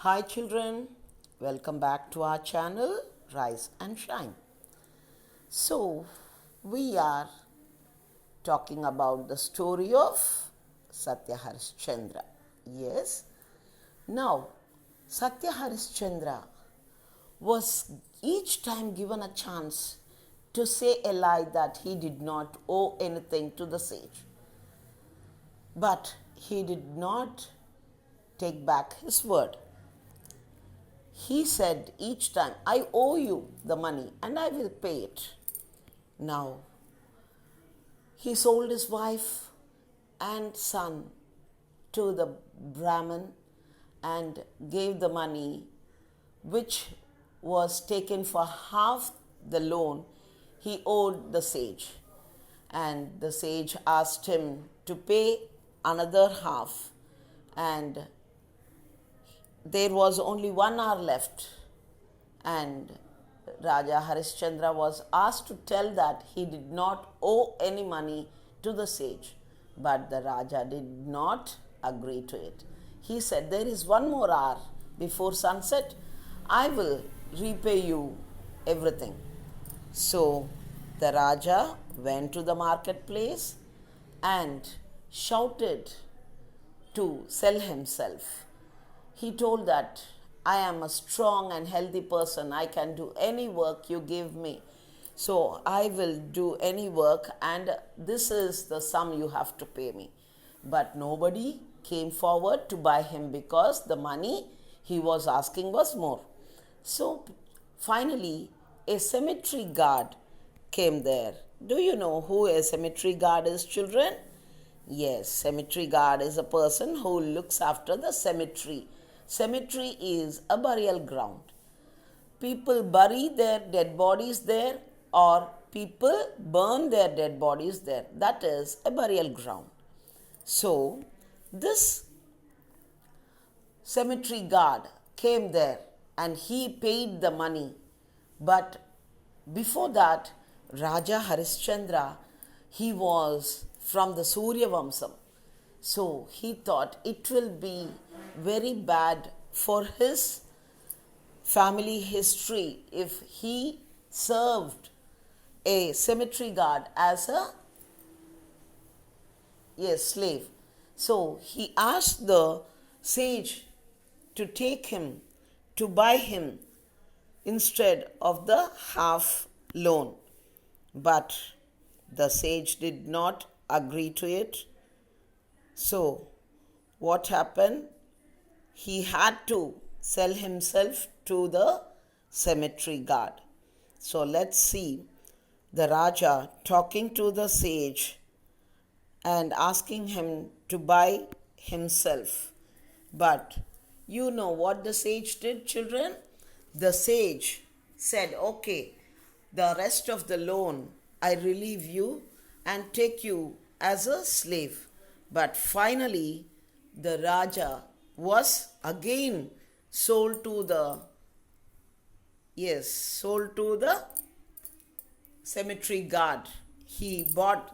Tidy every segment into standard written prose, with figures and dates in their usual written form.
Hi children, welcome back to our channel Rise and Shine. So, we are talking about the story of Sathya Chandra. Yes. Now, Sathya Chandra was each time given a chance to say a lie that he did not owe anything to the sage. But he did not take back his word. He said each time, I owe you the money and I will pay it. Now, he sold his wife and son to the Brahmin and gave the money which was taken for half the loan he owed the sage. And the sage asked him to pay another half, and there was only 1 hour left, and Raja Harishchandra was asked to tell that he did not owe any money to the sage, but the Raja did not agree to it. He said, there is 1 more hour before sunset, I will repay you everything. So the Raja went to the marketplace and shouted to sell himself. He told that I am a strong and healthy person. I can do any work you give me. So I will do any work, and this is the sum you have to pay me. But nobody came forward to buy him because the money he was asking was more. So finally, a cemetery guard came there. Do you know who a cemetery guard is, children? Yes, cemetery guard is a person who looks after the cemetery. Cemetery is a burial ground. People bury their dead bodies there, or people burn their dead bodies there. That is a burial ground. So, this cemetery guard came there and he paid the money. But before that, Raja Harishchandra, he was from the Surya Vamsam. So he thought it will be very bad for his family history if he served a cemetery guard as a slave. So he asked the sage to take him, to buy him instead of the half loan. But the sage did not agree to it. So what happened? He had to sell himself to the cemetery guard. So let's see the Raja talking to the sage and asking him to buy himself. But you know what the sage did, children? The sage said, okay, the rest of the loan I relieve you and take you as a slave. But finally, the Raja was again sold to the cemetery guard.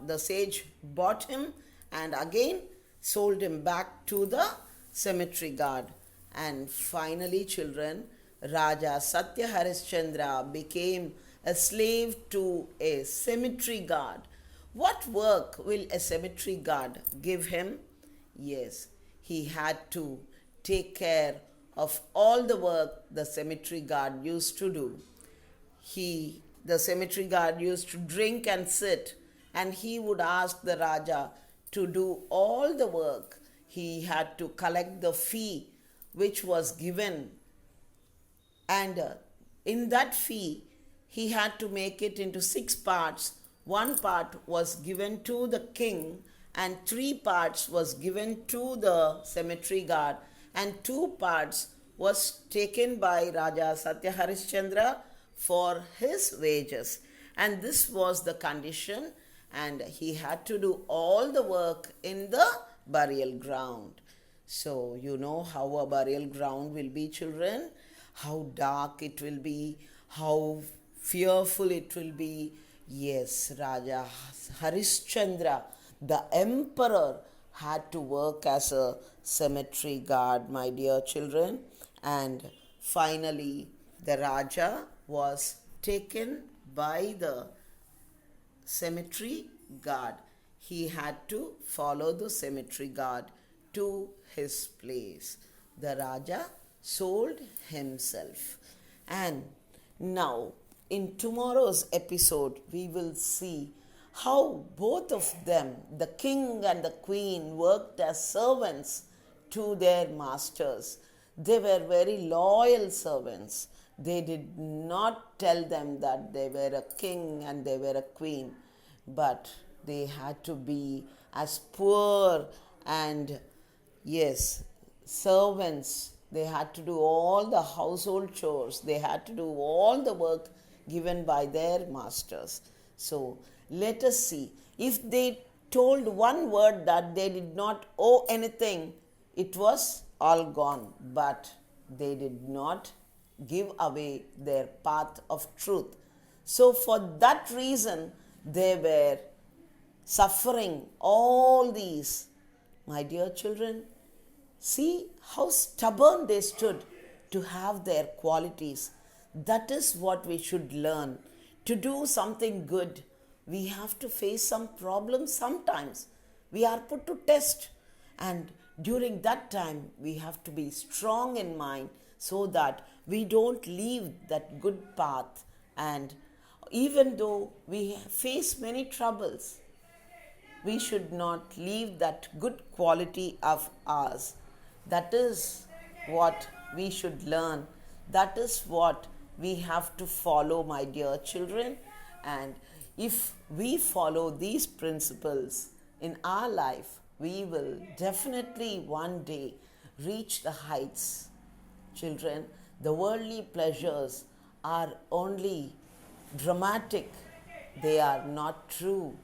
The sage bought him and again sold him back to the cemetery guard. And finally, children, Raja Sathya Harishchandra became a slave to a cemetery guard. What work will a cemetery guard give him? Yes, he had to take care of all the work the cemetery guard used to do. The cemetery guard used to drink and sit, and he would ask the Raja to do all the work. He had to collect the fee which was given, and in that fee he had to make it into 6 parts. 1 part was given to the king, and 3 parts was given to the cemetery guard, and 2 parts was taken by Raja Sathya Harishchandra for his wages. And this was the condition, and he had to do all the work in the burial ground. So you know how a burial ground will be, children, how dark it will be, how fearful it will be. Yes, Raja Harishchandra, the emperor, had to work as a cemetery guard, my dear children. And finally, the Raja was taken by the cemetery guard. He had to follow the cemetery guard to his place. The Raja sold himself. And now, in tomorrow's episode, we will see how both of them, the king and the queen, worked as servants to their masters. They were very loyal servants. They did not tell them that they were a king and they were a queen, but they had to be as poor and, yes, servants. They had to do all the household chores, they had to do all the work given by their masters. So let us see. If they told one word that they did not owe anything, it was all gone. But they did not give away their path of truth. So, for that reason, they were suffering all these. My dear children, see how stubborn they stood to have their qualities. That is what we should learn. To do something good, we have to face some problems sometimes. We are put to test, and during that time, we have to be strong in mind so that we don't leave that good path. And even though we face many troubles, we should not leave that good quality of ours. That is what we should learn. That is what we have to follow, my dear children. And if we follow these principles in our life, we will definitely one day reach the heights. Children, the worldly pleasures are only dramatic, they are not true.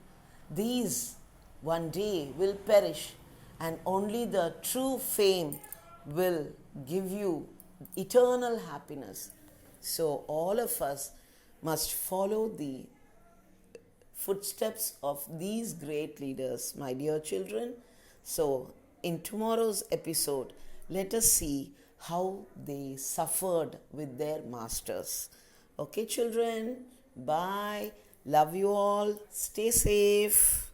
These one day will perish, and only the true fame will give you eternal happiness. So, all of us must follow the footsteps of these great leaders, my dear children. So, in tomorrow's episode, let us see how they suffered with their masters. Okay, children, bye. Love you all. Stay safe.